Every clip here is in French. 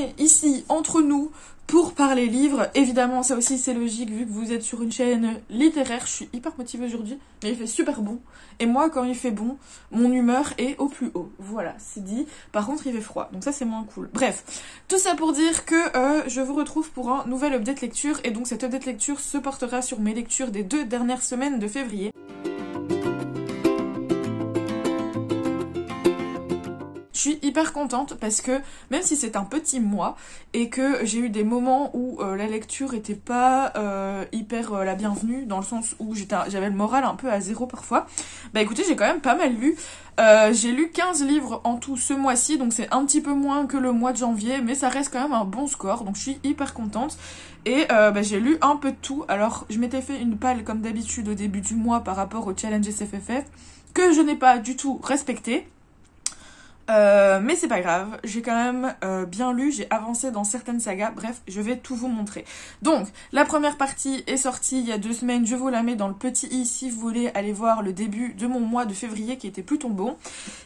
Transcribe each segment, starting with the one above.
est ici, entre nous, pour parler livres. Évidemment, ça aussi c'est logique vu que vous êtes sur une chaîne littéraire. Je suis hyper motivée aujourd'hui, mais il fait super bon. Et moi, quand il fait bon, mon humeur est au plus haut. Voilà, c'est dit. Par contre, il fait froid, donc ça c'est moins cool. Bref, tout ça pour dire que je vous retrouve pour un nouvel update lecture. Et donc cette update lecture se portera sur mes lectures des 2 dernières semaines de février. Je suis hyper contente parce que même si c'est un petit mois et que j'ai eu des moments où la lecture était pas hyper la bienvenue, dans le sens où j'avais le moral un peu à zéro parfois, bah écoutez, j'ai quand même pas mal lu. J'ai lu 15 livres en tout ce mois-ci, donc c'est un petit peu moins que le mois de janvier, mais ça reste quand même un bon score, donc je suis hyper contente. Et bah, j'ai lu un peu de tout. Alors je m'étais fait une palle comme d'habitude au début du mois par rapport au challenge SFFF, que je n'ai pas du tout respecté. Mais c'est pas grave, j'ai quand même bien lu, j'ai avancé dans certaines sagas, bref, je vais tout vous montrer. Donc, la première partie est sortie il y a 2 semaines, je vous la mets dans le petit i si vous voulez aller voir le début de mon mois de février qui était plutôt bon.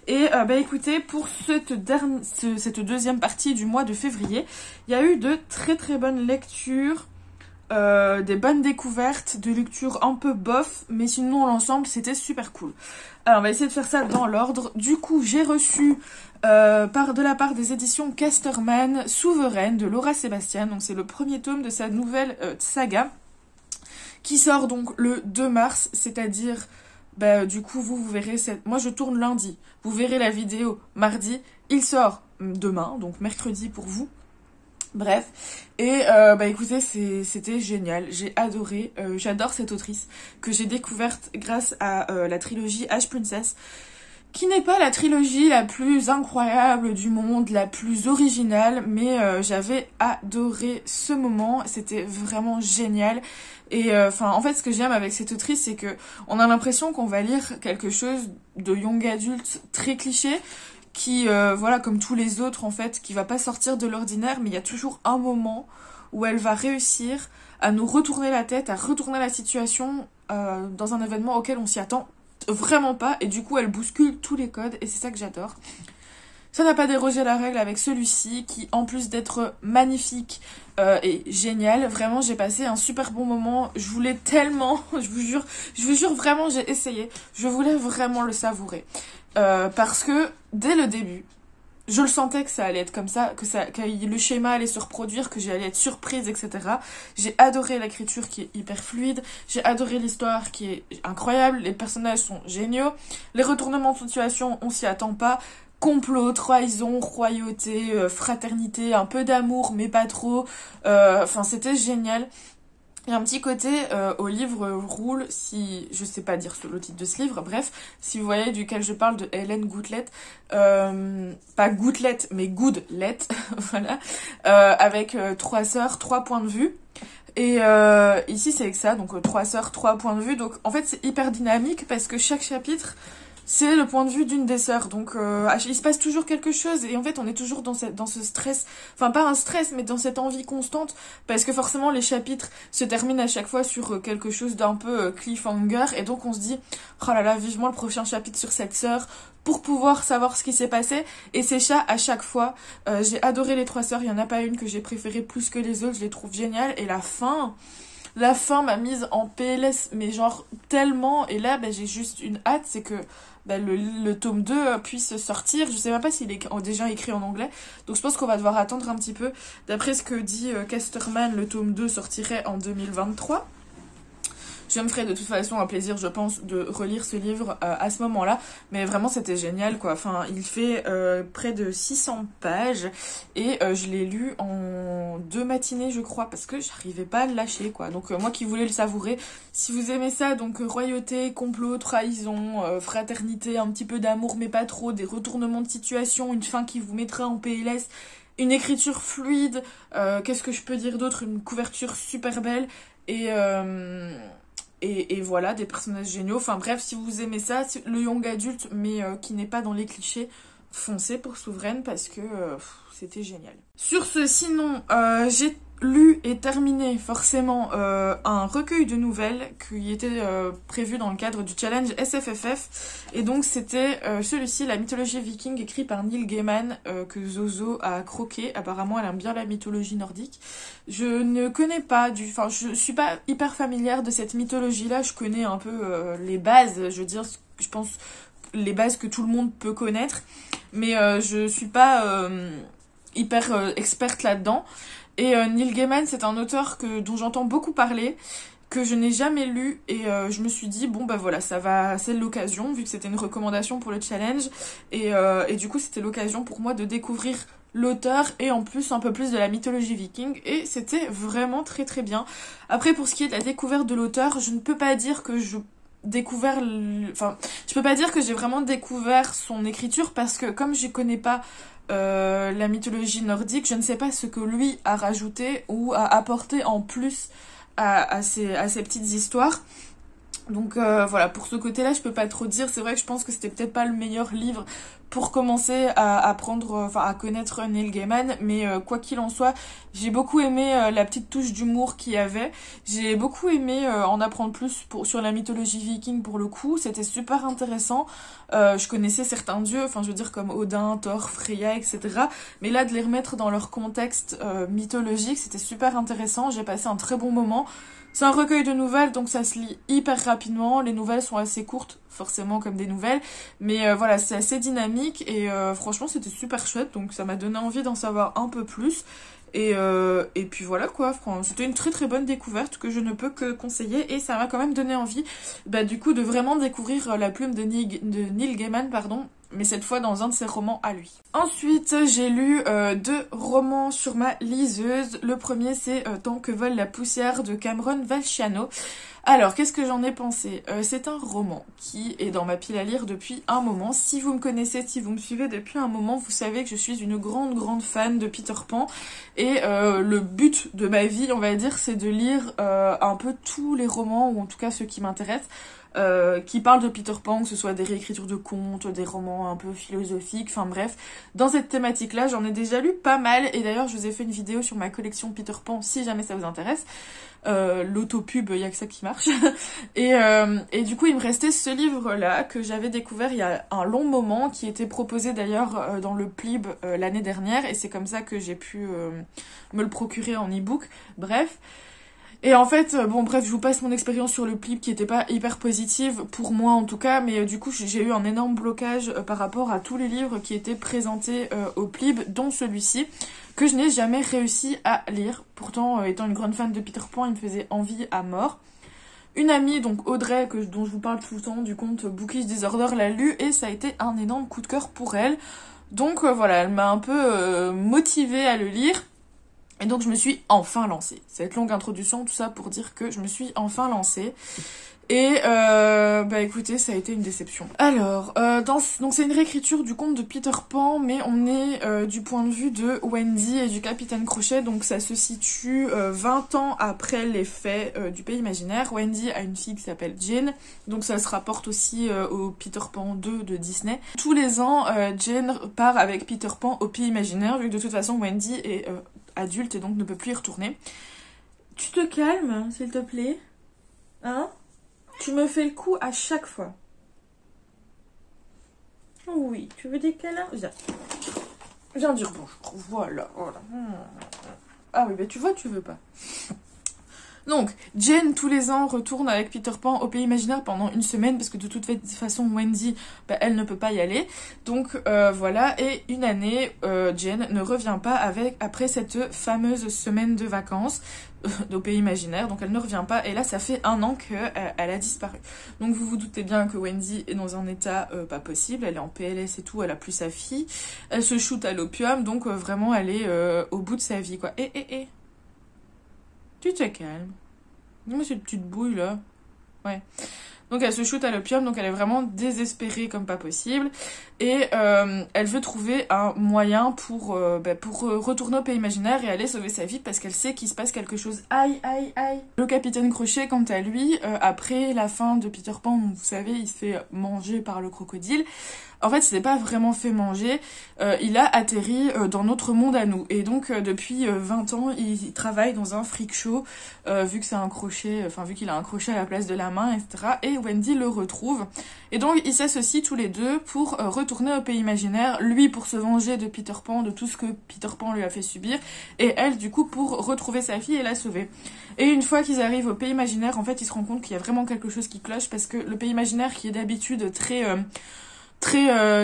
Et bah écoutez, pour cette deuxième partie du mois de février, il y a eu de très très bonnes lectures. Des bonnes découvertes, de lectures un peu bof, mais sinon l'ensemble c'était super cool. Alors on va essayer de faire ça dans l'ordre. Du coup j'ai reçu de la part des éditions Casterman Souveraine de Laura Sébastien, donc c'est le premier tome de sa nouvelle saga qui sort donc le 2 mars, c'est-à-dire bah, du coup vous verrez moi je tourne lundi, vous verrez la vidéo mardi, il sort demain, donc mercredi pour vous. Bref, et bah écoutez, c'était génial, j'ai adoré, j'adore cette autrice que j'ai découverte grâce à la trilogie H-Princess, qui n'est pas la trilogie la plus incroyable du monde, la plus originale, mais j'avais adoré ce moment, c'était vraiment génial. Et enfin, en fait, ce que j'aime avec cette autrice, c'est que on a l'impression qu'on va lire quelque chose de young adulte très cliché, qui, voilà, comme tous les autres, en fait, qui va pas sortir de l'ordinaire, mais il y a toujours un moment où elle va réussir à nous retourner la tête, à retourner la situation dans un événement auquel on s'y attend vraiment pas, et du coup, elle bouscule tous les codes, et c'est ça que j'adore. Ça n'a pas dérogé à la règle avec celui-ci, qui, en plus d'être magnifique, est génial. Vraiment, j'ai passé un super bon moment. Je voulais tellement, je vous jure vraiment, j'ai essayé. Je voulais vraiment le savourer. Parce que, dès le début, je le sentais que ça allait être comme ça, que le schéma allait se reproduire, que j'allais être surprise, etc. J'ai adoré l'écriture qui est hyper fluide, j'ai adoré l'histoire qui est incroyable, les personnages sont géniaux, les retournements de situation, on s'y attend pas, complot, trahison, royauté, fraternité, un peu d'amour, mais pas trop, enfin c'était génial. Il y a un petit côté au livre Roule, si je sais pas dire le titre de ce livre, bref, si vous voyez duquel je parle de Hélène Goutlet, pas Goutlet mais Goodlet, voilà, avec 3 sœurs, 3 points de vue. Et ici c'est avec ça, donc 3 sœurs, 3 points de vue, donc en fait c'est hyper dynamique parce que chaque chapitre c'est le point de vue d'une des sœurs, donc il se passe toujours quelque chose, et en fait on est toujours dans ce stress, enfin pas un stress, mais dans cette envie constante, parce que forcément les chapitres se terminent à chaque fois sur quelque chose d'un peu cliffhanger, et donc on se dit, oh là là, vivement le prochain chapitre sur cette sœur, pour pouvoir savoir ce qui s'est passé, et c'est ça à chaque fois. J'ai adoré les 3 sœurs, il y en a pas une que j'ai préférée plus que les autres, je les trouve géniales, et la fin m'a mise en PLS, mais genre tellement, et là bah, j'ai juste une hâte, c'est que bah, le tome 2 puisse sortir. Je sais même pas s'il est déjà écrit en anglais, donc je pense qu'on va devoir attendre un petit peu. D'après ce que dit Casterman, le tome 2 sortirait en 2023. Je me ferai de toute façon un plaisir, je pense, de relire ce livre à ce moment-là. Mais vraiment, c'était génial, quoi. Enfin, il fait près de 600 pages. Et je l'ai lu en 2 matinées, je crois, parce que j'arrivais pas à le lâcher, quoi. Donc, moi qui voulais le savourer, si vous aimez ça, donc royauté, complot, trahison, fraternité, un petit peu d'amour, mais pas trop, des retournements de situation, une fin qui vous mettra en PLS, une écriture fluide, qu'est-ce que je peux dire d'autre, une couverture super belle, et voilà, des personnages géniaux. Enfin bref, si vous aimez ça, le young adulte, mais qui n'est pas dans les clichés, foncez pour Souveraine parce que c'était génial. Sur ce, sinon, j'ai lu et terminé forcément un recueil de nouvelles qui était prévu dans le cadre du challenge SFFF, et donc c'était celui-ci, La mythologie viking, écrit par Neil Gaiman, que Zozo a croqué. Apparemment elle aime bien la mythologie nordique. Je ne connais pas enfin je suis pas hyper familière de cette mythologie là, je connais un peu les bases, je veux dire, je pense les bases que tout le monde peut connaître, mais je suis pas hyper experte là-dedans. Et Neil Gaiman, c'est un auteur dont j'entends beaucoup parler, que je n'ai jamais lu, et je me suis dit, bon bah voilà, c'est l'occasion, vu que c'était une recommandation pour le challenge, et du coup c'était l'occasion pour moi de découvrir l'auteur, et en plus un peu plus de la mythologie viking, et c'était vraiment très très bien. Après, pour ce qui est de la découverte de l'auteur, je ne peux pas dire que je peux pas dire que j'ai vraiment découvert son écriture, parce que comme je connais pas la mythologie nordique, je ne sais pas ce que lui a rajouté ou a apporté en plus à ces petites histoires. Donc voilà, pour ce côté-là, je peux pas trop dire. C'est vrai que je pense que c'était peut-être pas le meilleur livre pour commencer à apprendre, à connaître Neil Gaiman, mais quoi qu'il en soit, j'ai beaucoup aimé la petite touche d'humour qu'il y avait. J'ai beaucoup aimé en apprendre plus sur la mythologie viking pour le coup. C'était super intéressant. Je connaissais certains dieux, je veux dire comme Odin, Thor, Freya, etc. Mais là, de les remettre dans leur contexte mythologique, c'était super intéressant. J'ai passé un très bon moment. C'est un recueil de nouvelles, donc ça se lit hyper rapidement. Les nouvelles sont assez courtes, forcément comme des nouvelles. Mais voilà, c'est assez dynamique et franchement c'était super chouette. Donc ça m'a donné envie d'en savoir un peu plus. Et puis voilà quoi, c'était une très très bonne découverte que je ne peux que conseiller. Et ça m'a quand même donné envie du coup de vraiment découvrir la plume de Neil Gaiman, pardon. Mais cette fois dans un de ses romans à lui. Ensuite, j'ai lu 2 romans sur ma liseuse. Le premier, c'est Tant que vole la poussière de Cameron Valciano. Alors, qu'est-ce que j'en ai pensé? C'est un roman qui est dans ma pile à lire depuis un moment. Si vous me connaissez, si vous me suivez depuis un moment, vous savez que je suis une grande fan de Peter Pan. Et le but de ma vie, on va dire, c'est de lire un peu tous les romans, ou en tout cas ceux qui m'intéressent, qui parlent de Peter Pan, que ce soit des réécritures de contes, des romans un peu philosophiques, enfin bref. Dans cette thématique-là, j'en ai déjà lu pas mal, et d'ailleurs je vous ai fait une vidéo sur ma collection Peter Pan, si jamais ça vous intéresse. L'autopub, y a que ça qui marche. Et du coup, il me restait ce livre-là, que j'avais découvert il y a un long moment, qui était proposé d'ailleurs dans le Plib l'année dernière, et c'est comme ça que j'ai pu me le procurer en e-book. Bref. Et en fait, je vous passe mon expérience sur le Plib qui était pas hyper positive, pour moi en tout cas, mais du coup j'ai eu un énorme blocage par rapport à tous les livres qui étaient présentés au Plib, dont celui-ci, que je n'ai jamais réussi à lire. Pourtant, étant une grande fan de Peter Pan, il me faisait envie à mort. Une amie, donc Audrey, dont je vous parle tout le temps, du compte Bookish Disorder, l'a lu, et ça a été un énorme coup de cœur pour elle. Donc voilà, elle m'a un peu motivée à le lire. Et donc je me suis enfin lancée. Cette longue introduction, tout ça pour dire que je me suis enfin lancée. Et écoutez, ça a été une déception. Alors, donc c'est une réécriture du conte de Peter Pan, mais on est du point de vue de Wendy et du Capitaine Crochet, donc ça se situe 20 ans après les faits du Pays Imaginaire. Wendy a une fille qui s'appelle Jane, donc ça se rapporte aussi au Peter Pan 2 de Disney. Tous les ans, Jane part avec Peter Pan au Pays Imaginaire, vu que de toute façon Wendy est adulte et donc ne peut plus y retourner. Tu te calmes, s'il te plaît? Hein? Tu me fais le coup à chaque fois. Oui, tu veux des câlins? Viens dire bonjour. Voilà. Ah oui, tu vois, tu veux pas. Donc, Jane, tous les ans, retourne avec Peter Pan au Pays Imaginaire pendant une semaine, parce que de toute façon, Wendy, elle ne peut pas y aller. Donc, voilà. Et une année, Jane ne revient pas après cette fameuse semaine de vacances au Pays Imaginaire. Donc, elle ne revient pas. Et là, ça fait 1 an qu'elle a disparu. Donc, vous vous doutez bien que Wendy est dans un état pas possible. Elle est en PLS et tout. Elle a plus sa fille. Elle se shoot à l'opium. Donc, vraiment, elle est au bout de sa vie, quoi. Tu te calmes. Dis-moi cette petite bouille là. Ouais. Donc elle se shoot à l'opium, donc elle est vraiment désespérée comme pas possible. Et elle veut trouver un moyen pour retourner au Pays Imaginaire et aller sauver sa vie, parce qu'elle sait qu'il se passe quelque chose. Aïe. Le Capitaine Crochet, quant à lui, après la fin de Peter Pan, vous savez, il se fait manger par le crocodile. en fait, il s'était pas vraiment fait manger. Il a atterri dans notre monde à nous. Et donc, depuis 20 ans, il travaille dans un freak show, vu que c'est un crochet, enfin, vu qu'il a un crochet à la place de la main, etc. Et Wendy le retrouve. Et donc, ils s'associent tous les deux pour retourner au pays imaginaire. Lui, pour se venger de Peter Pan, de tout ce que Peter Pan lui a fait subir. Et elle, du coup, pour retrouver sa fille et la sauver. Et une fois qu'ils arrivent au pays imaginaire, en fait, ils se rendent compte qu'il y a vraiment quelque chose qui cloche. Parce que le pays imaginaire, qui est d'habitude très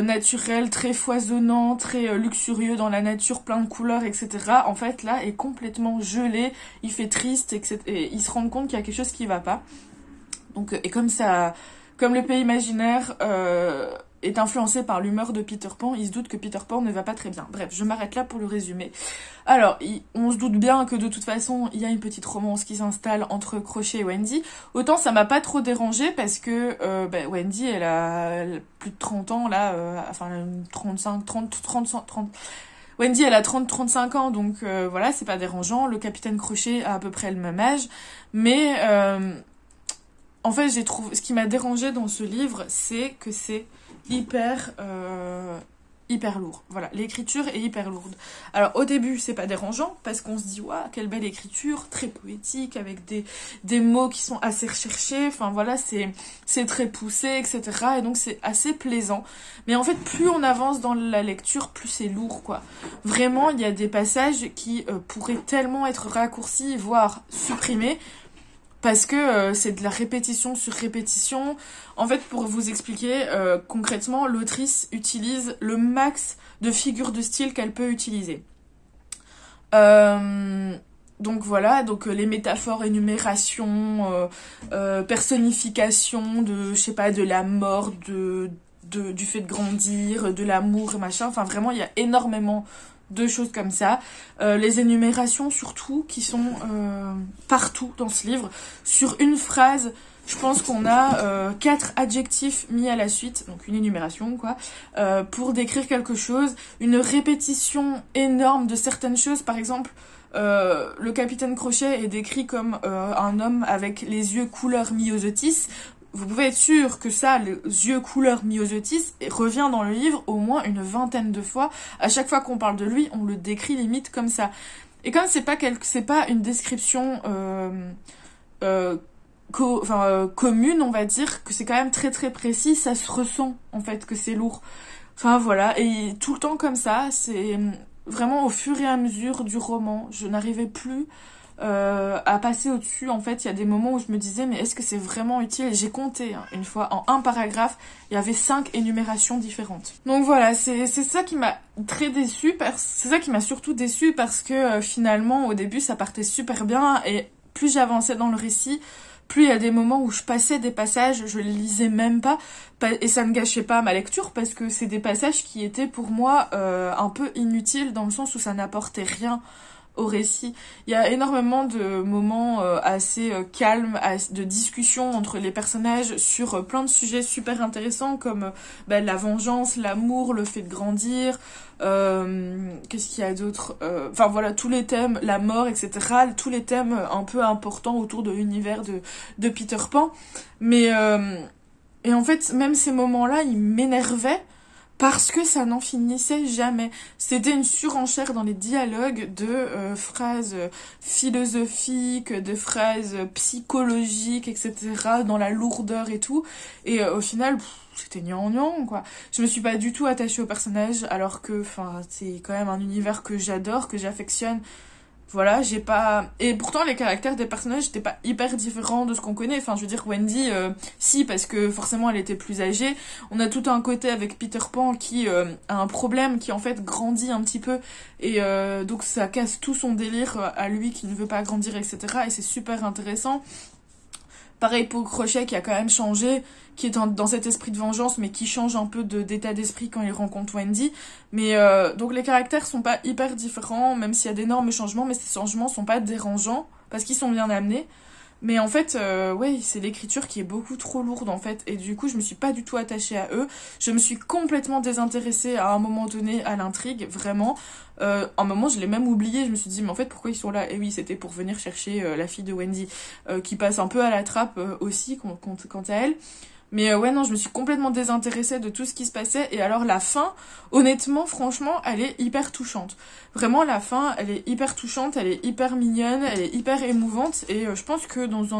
naturel, très foisonnant, très luxurieux dans la nature, plein de couleurs, etc. En fait, là, est complètement gelé, il fait triste, etc. Et ils se rendent compte qu'il y a quelque chose qui va pas. Donc, et comme ça, comme le pays imaginaire est influencé par l'humeur de Peter Pan, ils se doutent que Peter Pan ne va pas très bien. Bref, je m'arrête là pour le résumer. Alors, on se doute bien que de toute façon, il y a une petite romance qui s'installe entre Crochet et Wendy. Autant ça m'a pas trop dérangé parce que Wendy, elle a plus de 30 ans, là, enfin 30. Wendy, elle a 30-35 ans, donc voilà, c'est pas dérangeant. Le capitaine Crochet a à peu près le même âge. Mais en fait, ce qui m'a dérangé dans ce livre, c'est que c'est hyper lourd. Voilà, l'écriture est hyper lourde. Alors au début, c'est pas dérangeant parce qu'on se dit waouh, quelle belle écriture, très poétique avec des mots qui sont assez recherchés. Enfin voilà, c'est très poussé, etc. Et donc c'est assez plaisant. Mais en fait, plus on avance dans la lecture, plus c'est lourd, quoi. Vraiment, il y a des passages qui pourraient tellement être raccourcis, voire supprimés. Parce que c'est de la répétition sur répétition. En fait, pour vous expliquer, concrètement, l'autrice utilise le max de figures de style qu'elle peut utiliser. Donc voilà, donc les métaphores, énumération, personnification de, je sais pas, de la mort, du fait de grandir, de l'amour et machin. Enfin vraiment, il y a énormément de choses comme ça. Les énumérations surtout qui sont partout dans ce livre. Sur une phrase, je pense qu'on a 4 adjectifs mis à la suite, donc une énumération quoi, pour décrire quelque chose. Une répétition énorme de certaines choses. Par exemple, le capitaine Crochet est décrit comme un homme avec les yeux couleur myosotis. Vous pouvez être sûr que ça, les yeux couleur myosotis, revient dans le livre au moins une 20aine de fois. À chaque fois qu'on parle de lui, on le décrit limite comme ça. Et comme c'est pas une description commune, on va dire, que c'est quand même très très précis, ça se ressent en fait que c'est lourd. Enfin voilà, et tout le temps comme ça, c'est vraiment au fur et à mesure du roman, je n'arrivais plus à passer au-dessus. En fait, il y a des moments où je me disais mais est-ce que c'est vraiment utile? J'ai compté une fois, en un paragraphe, il y avait 5 énumérations différentes. Donc voilà, c'est ça qui m'a très déçue, c'est ça qui m'a surtout déçue parce que finalement, au début, ça partait super bien et plus j'avançais dans le récit, plus il y a des moments où je passais des passages, je les lisais même pas, et ça ne gâchait pas ma lecture parce que c'est des passages qui étaient pour moi un peu inutiles dans le sens où ça n'apportait rien au récit. Il y a énormément de moments assez calmes, de discussions entre les personnages sur plein de sujets super intéressants comme la vengeance, l'amour, le fait de grandir, qu'est-ce qu'il y a d'autre, enfin voilà, tous les thèmes, la mort, etc. Tous les thèmes un peu importants autour de l'univers de Peter Pan. Mais et en fait, même ces moments-là, ils m'énervaient parce que ça n'en finissait jamais. C'était une surenchère dans les dialogues de phrases philosophiques, de phrases psychologiques, etc., dans la lourdeur et tout. Et au final, c'était gnangnan, quoi. Je me suis pas du tout attachée au personnage, alors que, enfin, c'est quand même un univers que j'adore, que j'affectionne. Voilà, j'ai pas... Et pourtant, les caractères des personnages n'étaient pas hyper différents de ce qu'on connaît. Enfin, je veux dire, Wendy, si, parce que forcément, elle était plus âgée. On a tout un côté avec Peter Pan qui a un problème, qui en fait grandit un petit peu. Et donc, ça casse tout son délire à lui qui ne veut pas grandir, etc. Et c'est super intéressant. Pareil pour Crochet qui a quand même changé, qui est dans cet esprit de vengeance, mais qui change un peu d'état d'esprit quand il rencontre Wendy. Mais donc les caractères sont pas hyper différents, même s'il y a d'énormes changements, mais ces changements sont pas dérangeants, parce qu'ils sont bien amenés. Mais en fait, ouais, c'est l'écriture qui est beaucoup trop lourde en fait, et du coup je me suis pas du tout attachée à eux. Je me suis complètement désintéressée à un moment donné à l'intrigue, vraiment. Un moment je l'ai même oublié, je me suis dit mais en fait pourquoi ils sont là? Et oui, c'était pour venir chercher la fille de Wendy, qui passe un peu à la trappe aussi quant à elle. Mais ouais, non, je me suis complètement désintéressée de tout ce qui se passait. Et alors la fin, honnêtement, franchement, elle est hyper touchante. Vraiment, la fin, elle est hyper touchante, elle est hyper mignonne, elle est hyper émouvante. Et je pense que dans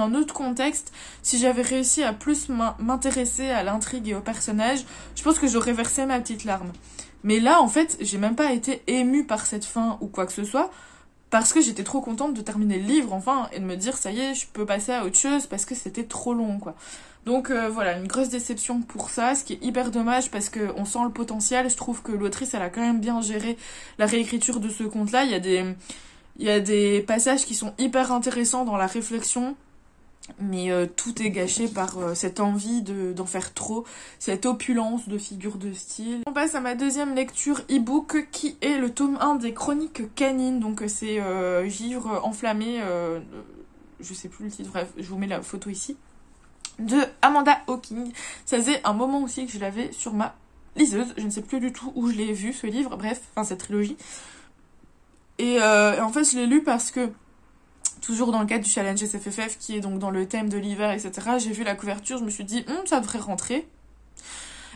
un autre contexte, si j'avais réussi à plus m'intéresser à l'intrigue et au personnage, je pense que j'aurais versé ma petite larme. Mais là, en fait, j'ai même pas été émue par cette fin ou quoi que ce soit. Parce que j'étais trop contente de terminer le livre, enfin, et de me dire, ça y est, je peux passer à autre chose, parce que c'était trop long, quoi. Donc voilà, une grosse déception pour ça, ce qui est hyper dommage, parce qu'on sent le potentiel. Je trouve que l'autrice, elle a quand même bien géré la réécriture de ce conte-là. Il y a des passages qui sont hyper intéressants dans la réflexion, mais tout est gâché par cette envie d'en faire trop, cette opulence de figures de style. On passe à ma deuxième lecture e-book qui est le tome 1 des Chroniques canines. Donc c'est Givre enflammé, je sais plus le titre, bref, je vous mets la photo ici, de Amanda Hawking. Ça faisait un moment aussi que je l'avais sur ma liseuse, je ne sais plus du tout où je l'ai vu ce livre, bref, enfin cette trilogie. Et en fait je l'ai lu parce que toujours dans le cadre du challenge SFFF, qui est donc dans le thème de l'hiver, etc. J'ai vu la couverture, je me suis dit, ça devrait rentrer.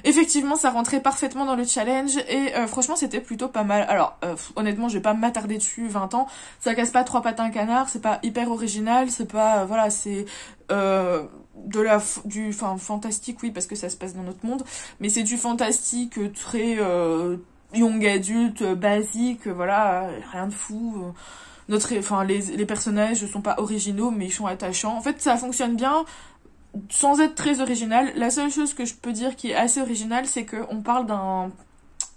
Effectivement, ça rentrait parfaitement dans le challenge, et franchement, c'était plutôt pas mal. Alors, honnêtement, je vais pas m'attarder dessus 20 ans. Ça casse pas trois pattes à un canard, c'est pas hyper original, c'est pas... voilà, c'est... du fantastique, oui, parce que ça se passe dans notre monde, mais c'est du fantastique très young adulte, basique, voilà, rien de fou... les personnages sont pas originaux, mais ils sont attachants. En fait, ça fonctionne bien, sans être très original. La seule chose que je peux dire qui est assez originale, c'est qu'on parle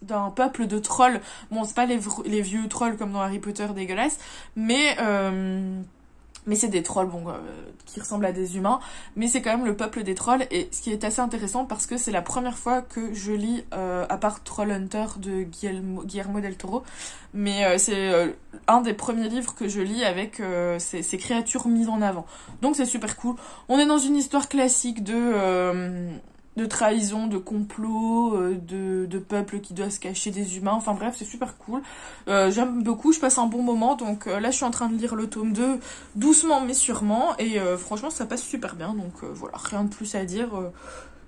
d'un peuple de trolls. Bon, c'est pas les vieux trolls comme dans Harry Potter dégueulasse, mais c'est des trolls, qui ressemblent à des humains, mais c'est quand même le peuple des trolls, et ce qui est assez intéressant parce que c'est la première fois que je lis, à part Trollhunter de Guillermo del Toro, mais c'est un des premiers livres que je lis avec ces créatures mises en avant. Donc c'est super cool. On est dans une histoire classique de trahison, de complot, de peuple qui doit se cacher des humains, enfin bref, c'est super cool. J'aime beaucoup, je passe un bon moment, donc là je suis en train de lire le tome 2, doucement mais sûrement, et franchement ça passe super bien, donc voilà, rien de plus à dire,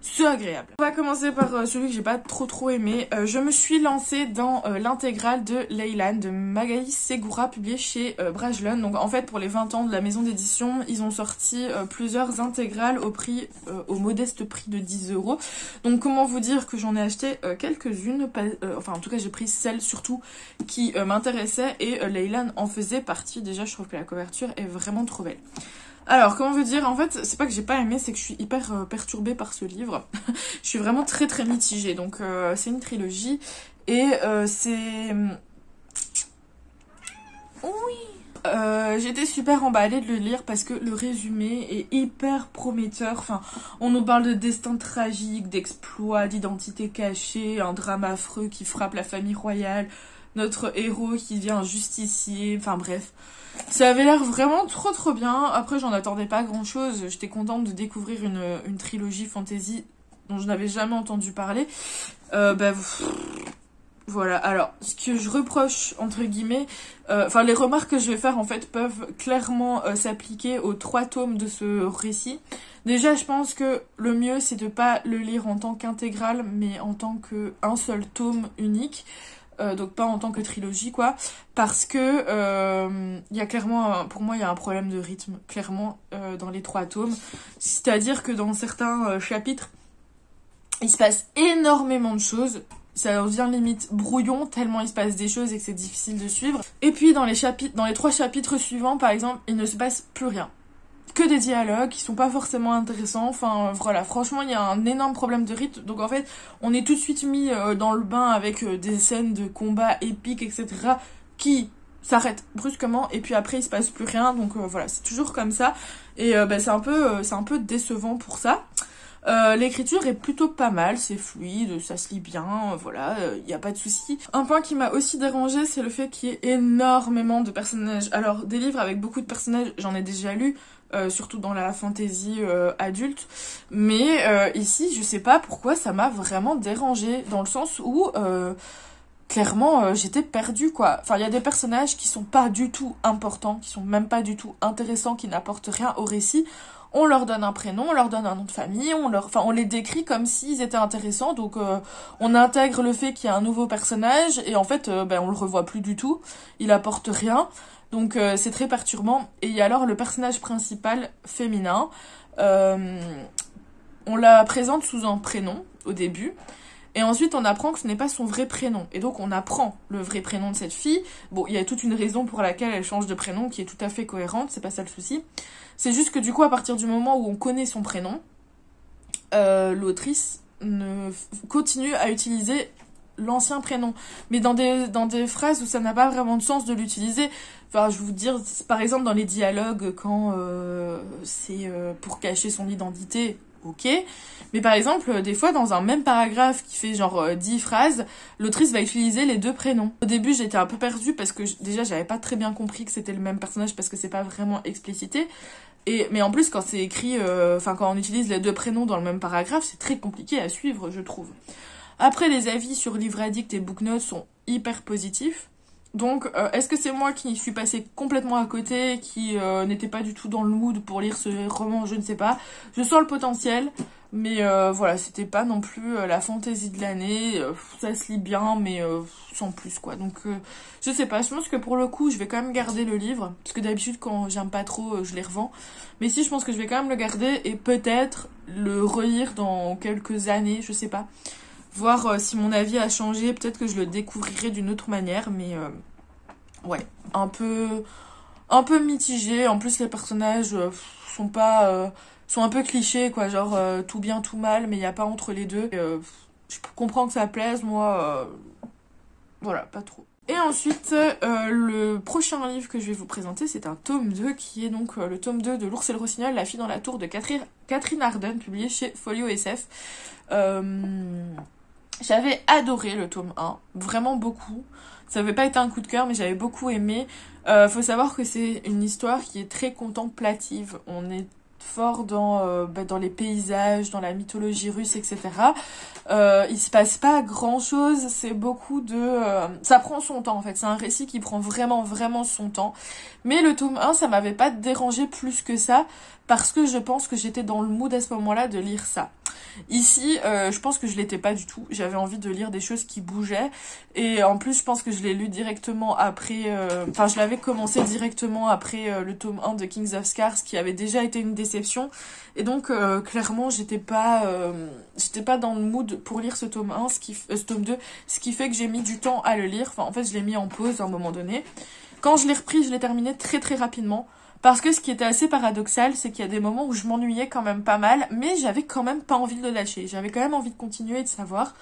c'est agréable. On va commencer par celui que j'ai pas trop aimé. Je me suis lancée dans l'intégrale de Leylan de Magali Segura, publiée chez Brajlon. Donc en fait pour les 20 ans de la maison d'édition, ils ont sorti plusieurs intégrales au modeste prix de 10 €. Donc comment vous dire que j'en ai acheté quelques-unes, enfin en tout cas j'ai pris celle surtout qui m'intéressait, et Leylan en faisait partie. Déjà je trouve que la couverture est vraiment trop belle. Alors, comment vous dire, en fait, c'est pas que j'ai pas aimé, c'est que je suis hyper perturbée par ce livre. Je suis vraiment très mitigée. Donc, c'est une trilogie, et c'est... Oui. J'étais super emballée de le lire parce que le résumé est hyper prometteur. Enfin, on nous parle de destin tragique, d'exploits, d'identité cachée, un drame affreux qui frappe la famille royale, notre héros qui devient un justicier, enfin bref. Ça avait l'air vraiment trop bien. Après, j'en attendais pas grand chose. J'étais contente de découvrir une trilogie fantasy dont je n'avais jamais entendu parler. Voilà, alors, ce que je reproche, entre guillemets, les remarques que je vais faire, en fait, peuvent clairement s'appliquer aux 3 tomes de ce récit. Déjà, je pense que le mieux, c'est de pas le lire en tant qu'intégrale, mais en tant qu'un seul tome unique. Donc pas en tant que trilogie, quoi, parce que il y a clairement, pour moi il y a un problème de rythme clairement dans les 3 tomes, c'est-à-dire que dans certains chapitres il se passe énormément de choses, ça devient limite brouillon tellement il se passe des choses et que c'est difficile de suivre, et puis dans les 3 chapitres suivants par exemple il ne se passe plus rien, que des dialogues qui sont pas forcément intéressants, enfin voilà, franchement il y a un énorme problème de rythme, donc en fait on est tout de suite mis dans le bain avec des scènes de combat épiques, etc. qui s'arrêtent brusquement, et puis après il se passe plus rien, donc voilà, c'est toujours comme ça, et c'est un peu décevant pour ça. L'écriture est plutôt pas mal, c'est fluide, ça se lit bien, voilà, y a pas de souci. Un point qui m'a aussi dérangé, c'est le fait qu'il y ait énormément de personnages. Alors, des livres avec beaucoup de personnages, j'en ai déjà lu, surtout dans la fantasy adulte, mais ici, je sais pas pourquoi ça m'a vraiment dérangé, dans le sens où clairement, j'étais perdue, quoi. Enfin, il y a des personnages qui sont pas du tout importants, qui sont même pas du tout intéressants, qui n'apportent rien au récit. On leur donne un prénom, on leur donne un nom de famille, on les décrit comme s'ils étaient intéressants, donc on intègre le fait qu'il y a un nouveau personnage, et en fait, on le revoit plus du tout, il apporte rien, donc c'est très perturbant. Et il y a alors le personnage principal féminin, on la présente sous un prénom, au début, et ensuite, on apprend que ce n'est pas son vrai prénom. Et donc, on apprend le vrai prénom de cette fille. Bon, il y a toute une raison pour laquelle elle change de prénom qui est tout à fait cohérente, c'est pas ça le souci. C'est juste que du coup, à partir du moment où on connaît son prénom, l'autrice continue à utiliser l'ancien prénom. Mais dans des phrases où ça n'a pas vraiment de sens de l'utiliser. Enfin, je vais vous dire, par exemple, dans les dialogues, quand c'est pour cacher son identité, ok. Mais par exemple, des fois, dans un même paragraphe qui fait genre 10 phrases, l'autrice va utiliser les deux prénoms. Au début, j'étais un peu perdue parce que déjà, j'avais pas très bien compris que c'était le même personnage parce que c'est pas vraiment explicité. Mais en plus, quand c'est écrit, quand on utilise les deux prénoms dans le même paragraphe, c'est très compliqué à suivre, je trouve. Après, les avis sur Livre Addict et Booknote sont hyper positifs. Donc, est-ce que c'est moi qui suis passée complètement à côté, qui n'était pas du tout dans le mood pour lire ce roman? Je ne sais pas. Je sens le potentiel, mais voilà, c'était pas non plus la fantaisie de l'année. Ça se lit bien, mais sans plus, quoi. Donc, je sais pas. Je pense que pour le coup, je vais quand même garder le livre, parce que d'habitude, quand j'aime pas trop, je les revends. Mais si, je pense que je vais quand même le garder et peut-être le relire dans quelques années, je sais pas. Voir si mon avis a changé, peut-être que je le découvrirai d'une autre manière, mais ouais, un peu mitigé. En plus, les personnages sont un peu clichés, quoi, genre tout bien, tout mal, mais il n'y a pas entre les deux. Je comprends que ça plaise, moi, voilà, pas trop. Et ensuite, le prochain livre que je vais vous présenter, c'est un tome 2, qui est donc le tome 2 de L'Ours et le Rossignol, La fille dans la tour de Catherine Arden, publié chez Folio SF. J'avais adoré le tome 1, vraiment beaucoup. Ça n'avait pas été un coup de cœur, mais j'avais beaucoup aimé. Faut savoir que c'est une histoire qui est très contemplative. On est fort dans les paysages, dans la mythologie russe, etc. Il se passe pas grand-chose, c'est beaucoup ça prend son temps, en fait. C'est un récit qui prend vraiment, vraiment son temps. Mais le tome 1, ça m'avait pas dérangé plus que ça, parce que je pense que j'étais dans le mood à ce moment-là de lire ça. Ici, je pense que je l'étais pas du tout. J'avais envie de lire des choses qui bougeaient. Et en plus, je pense que je l'ai lu directement après... je l'avais commencé directement après le tome 1 de Kings of Scars, qui avait déjà été une déception. Et donc, clairement, j'étais pas dans le mood pour lire ce tome 1, ce tome 2, ce qui fait que j'ai mis du temps à le lire. Enfin, en fait, je l'ai mis en pause à un moment donné. Quand je l'ai repris, je l'ai terminé très très rapidement. Parce que ce qui était assez paradoxal, c'est qu'il y a des moments où je m'ennuyais quand même pas mal, mais j'avais quand même pas envie de le lâcher. J'avais quand même envie de continuer et de savoir.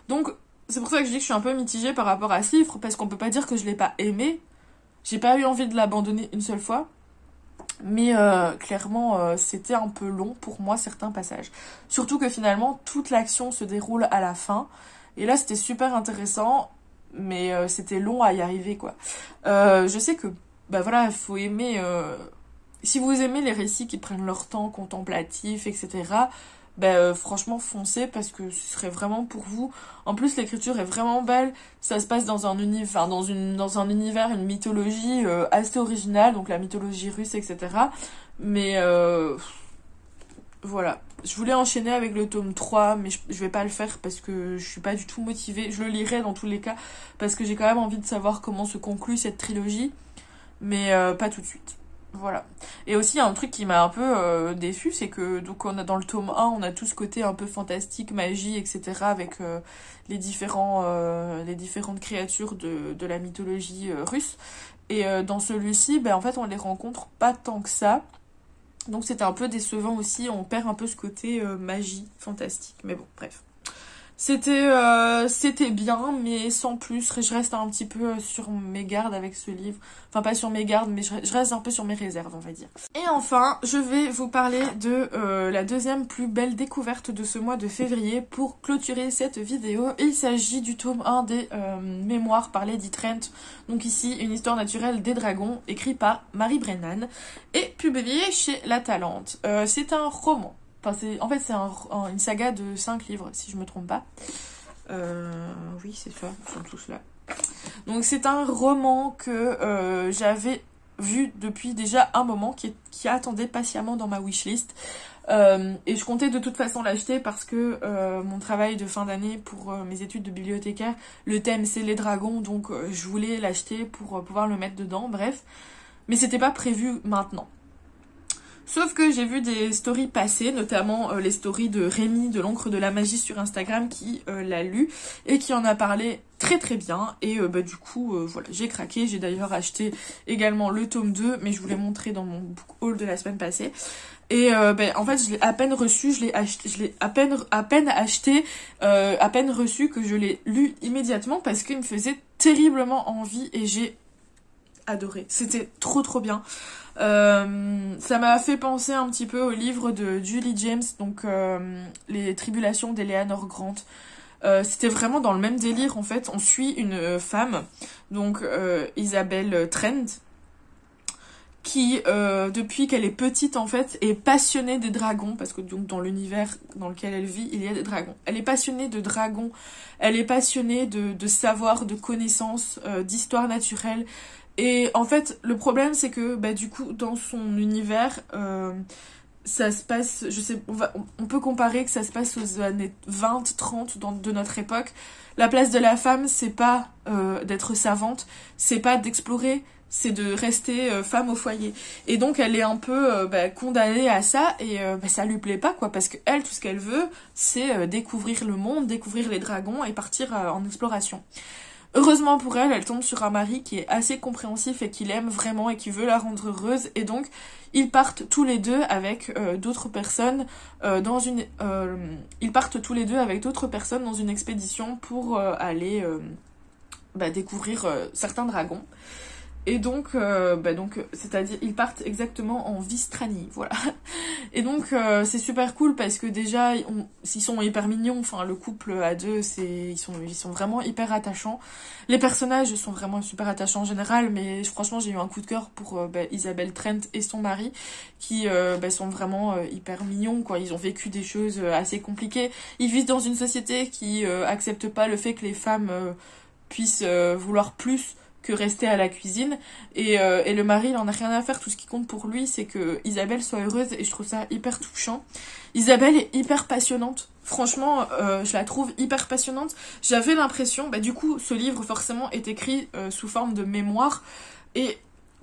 Donc, c'est pour ça que je dis que je suis un peu mitigée par rapport à ce livre, parce qu'on peut pas dire que je l'ai pas aimé. J'ai pas eu envie de l'abandonner une seule fois. Mais clairement, c'était un peu long pour moi, certains passages. Surtout que finalement, toute l'action se déroule à la fin. Et là, c'était super intéressant, mais c'était long à y arriver, quoi. Je sais que voilà, faut aimer... si vous aimez les récits qui prennent leur temps, contemplatifs, etc., franchement, foncez, parce que ce serait vraiment pour vous. En plus, l'écriture est vraiment belle. Ça se passe dans un univers, dans un univers, une mythologie assez originale, donc la mythologie russe, etc. Mais voilà. Je voulais enchaîner avec le tome 3, mais je vais pas le faire parce que je suis pas du tout motivée. Je le lirai dans tous les cas, parce que j'ai quand même envie de savoir comment se conclut cette trilogie. Mais pas tout de suite. Voilà. Et aussi, il y a un truc qui m'a un peu déçue, c'est que donc on a dans le tome 1, on a tout ce côté un peu fantastique, magie, etc. avec les différentes créatures de la mythologie russe. Et dans celui-ci, en fait, on les rencontre pas tant que ça. Donc c'était un peu décevant aussi, on perd un peu ce côté magie, fantastique. Mais bon, bref. C'était bien, mais sans plus. Je reste un petit peu sur mes gardes avec ce livre. Enfin, pas sur mes gardes, mais je reste un peu sur mes réserves, on va dire. Et enfin, je vais vous parler de la deuxième plus belle découverte de ce mois de février pour clôturer cette vidéo. Il s'agit du tome 1 des Mémoires par Lady Trent. Donc ici, une histoire naturelle des dragons, écrit par Marie Brennan et publié chez La Talente. C'est un roman. Enfin, c'est une saga de 5 livres, si je me trompe pas. Oui, c'est ça, ils sont tous là. Donc c'est un roman que j'avais vu depuis déjà un moment, qui attendait patiemment dans ma wishlist. Et je comptais de toute façon l'acheter parce que mon travail de fin d'année pour mes études de bibliothécaire, le thème c'est les dragons, donc je voulais l'acheter pour pouvoir le mettre dedans, bref. Mais c'était pas prévu maintenant. Sauf que j'ai vu des stories passer, notamment les stories de Rémi de l'encre de la magie sur Instagram qui l'a lu et qui en a parlé très très bien. Et du coup, voilà, j'ai craqué. J'ai d'ailleurs acheté également le tome 2, mais je vous l'ai montré dans mon book haul de la semaine passée. Et en fait, je l'ai à peine reçu, je l'ai à peine acheté, à peine reçu que je l'ai lu immédiatement parce qu'il me faisait terriblement envie et j'ai adoré. C'était trop trop bien. Ça m'a fait penser un petit peu au livre de Julie James, donc Les Tribulations d'Eleanor Grant. C'était vraiment dans le même délire en fait. On suit une femme, donc Isabelle Trent, qui depuis qu'elle est petite en fait est passionnée des dragons, parce que donc dans l'univers dans lequel elle vit il y a des dragons. Elle est passionnée de dragons, elle est passionnée de savoir, de connaissances, d'histoire naturelle. Et en fait, le problème, c'est que, du coup, dans son univers, ça se passe, je sais, on peut comparer que ça se passe aux années 20, 30 de notre époque. La place de la femme, c'est pas d'être savante, c'est pas d'explorer, c'est de rester femme au foyer. Et donc, elle est un peu condamnée à ça, et ça lui plaît pas, quoi, parce que elle, tout ce qu'elle veut, c'est découvrir le monde, découvrir les dragons et partir en exploration. Heureusement pour elle, elle tombe sur un mari qui est assez compréhensif et qui l'aime vraiment et qui veut la rendre heureuse. Et donc, ils partent tous les deux avec d'autres personnes ils partent tous les deux avec d'autres personnes dans une expédition pour aller découvrir certains dragons. Et donc, c'est-à-dire, ils partent exactement en Vistranie, voilà. Et donc, c'est super cool parce que déjà, ils sont hyper mignons. Enfin, le couple à deux, ils sont vraiment hyper attachants. Les personnages sont vraiment super attachants en général, mais franchement, j'ai eu un coup de cœur pour Isabelle Trent et son mari, qui sont vraiment hyper mignons, quoi. Ils ont vécu des choses assez compliquées. Ils vivent dans une société qui accepte pas le fait que les femmes puissent vouloir plus que rester à la cuisine, et le mari il en a rien à faire. Tout ce qui compte pour lui c'est que Isabelle soit heureuse, et je trouve ça hyper touchant. Isabelle est hyper passionnante, franchement je la trouve hyper passionnante. J'avais l'impression, du coup ce livre forcément est écrit sous forme de mémoire, et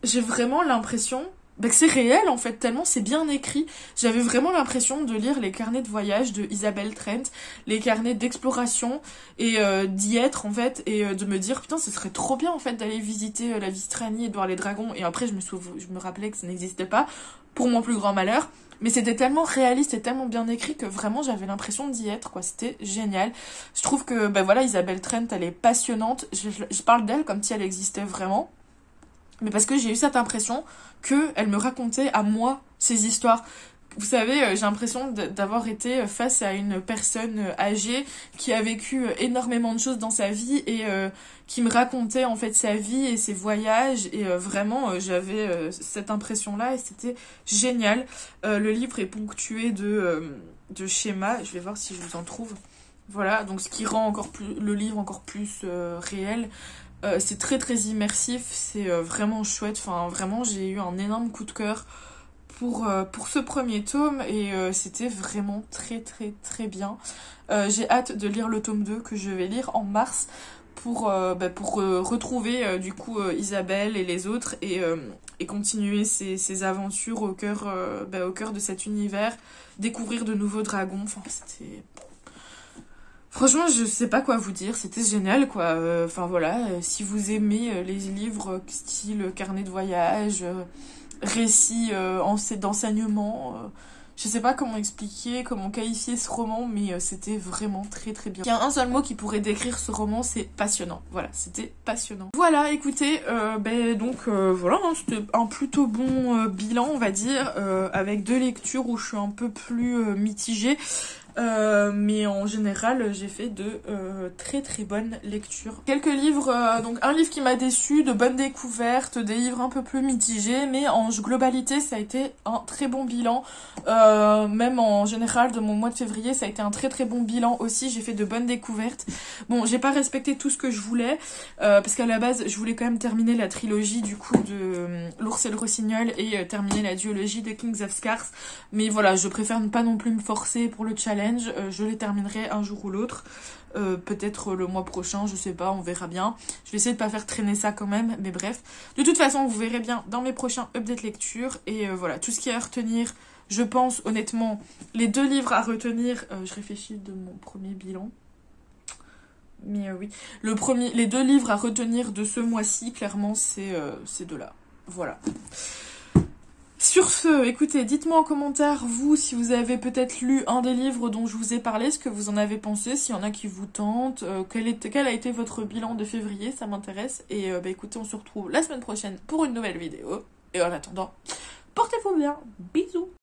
j'ai vraiment l'impression que c'est réel en fait, tellement c'est bien écrit. J'avais vraiment l'impression de lire les carnets de voyage de Isabelle Trent, les carnets d'exploration, et d'y être en fait, et de me dire putain ce serait trop bien en fait d'aller visiter la Vistranie et de voir les dragons. Et après je me rappelais que ça n'existait pas, pour mon plus grand malheur, mais c'était tellement réaliste et tellement bien écrit que vraiment j'avais l'impression d'y être, quoi. C'était génial. Je trouve que Isabelle Trent elle est passionnante. Je parle d'elle comme si elle existait vraiment, mais parce que j'ai eu cette impression qu'elle me racontait à moi ces histoires. Vous savez, j'ai l'impression d'avoir été face à une personne âgée qui a vécu énormément de choses dans sa vie, et qui me racontait en fait sa vie et ses voyages, et vraiment j'avais cette impression-là, et c'était génial. Le livre est ponctué de schémas, je vais voir si je vous en trouve. Voilà, donc ce qui rend le livre encore plus réel. C'est très très immersif, c'est vraiment chouette. Enfin, vraiment, j'ai eu un énorme coup de cœur pour ce premier tome, et c'était vraiment très très très bien. J'ai hâte de lire le tome 2 que je vais lire en mars pour retrouver du coup Isabelle et les autres, et continuer ces aventures au cœur de cet univers, découvrir de nouveaux dragons. Enfin, c'était... Franchement, je sais pas quoi vous dire, c'était génial, quoi. Enfin voilà, si vous aimez les livres style carnet de voyage, récits d'enseignement, je sais pas comment expliquer, comment qualifier ce roman, mais c'était vraiment très très bien. Il y a un seul mot qui pourrait décrire ce roman, c'est passionnant. Voilà, c'était passionnant. Voilà, écoutez, voilà, hein, c'était un plutôt bon bilan, on va dire, avec 2 lectures où je suis un peu plus mitigée. Mais en général, j'ai fait de très très bonnes lectures. Quelques livres, donc un livre qui m'a déçu, de bonnes découvertes, des livres un peu plus mitigés, mais en globalité, ça a été un très bon bilan. Même en général, de mon mois de février, ça a été un très très bon bilan aussi. J'ai fait de bonnes découvertes. Bon, j'ai pas respecté tout ce que je voulais, parce qu'à la base, je voulais quand même terminer la trilogie du coup de L'Ours et le Rossignol et terminer la duologie de Kings of Scars. Mais voilà, je préfère ne pas non plus me forcer pour le challenge. Je les terminerai un jour ou l'autre, peut-être le mois prochain, je sais pas, on verra bien. Je vais essayer de pas faire traîner ça quand même, mais bref. De toute façon, vous verrez bien dans mes prochains updates lecture, et voilà, tout ce qui est à retenir, je pense honnêtement, les 2 livres à retenir, je réfléchis de mon premier bilan. Mais oui, les 2 livres à retenir de ce mois-ci, clairement, c'est ces 2-là. Voilà. Sur ce, écoutez, dites-moi en commentaire, vous, si vous avez peut-être lu un des livres dont je vous ai parlé, ce que vous en avez pensé, s'il y en a qui vous tentent, quel a été votre bilan de février, ça m'intéresse. Et écoutez, on se retrouve la semaine prochaine pour une nouvelle vidéo. Et en attendant, portez-vous bien, bisous.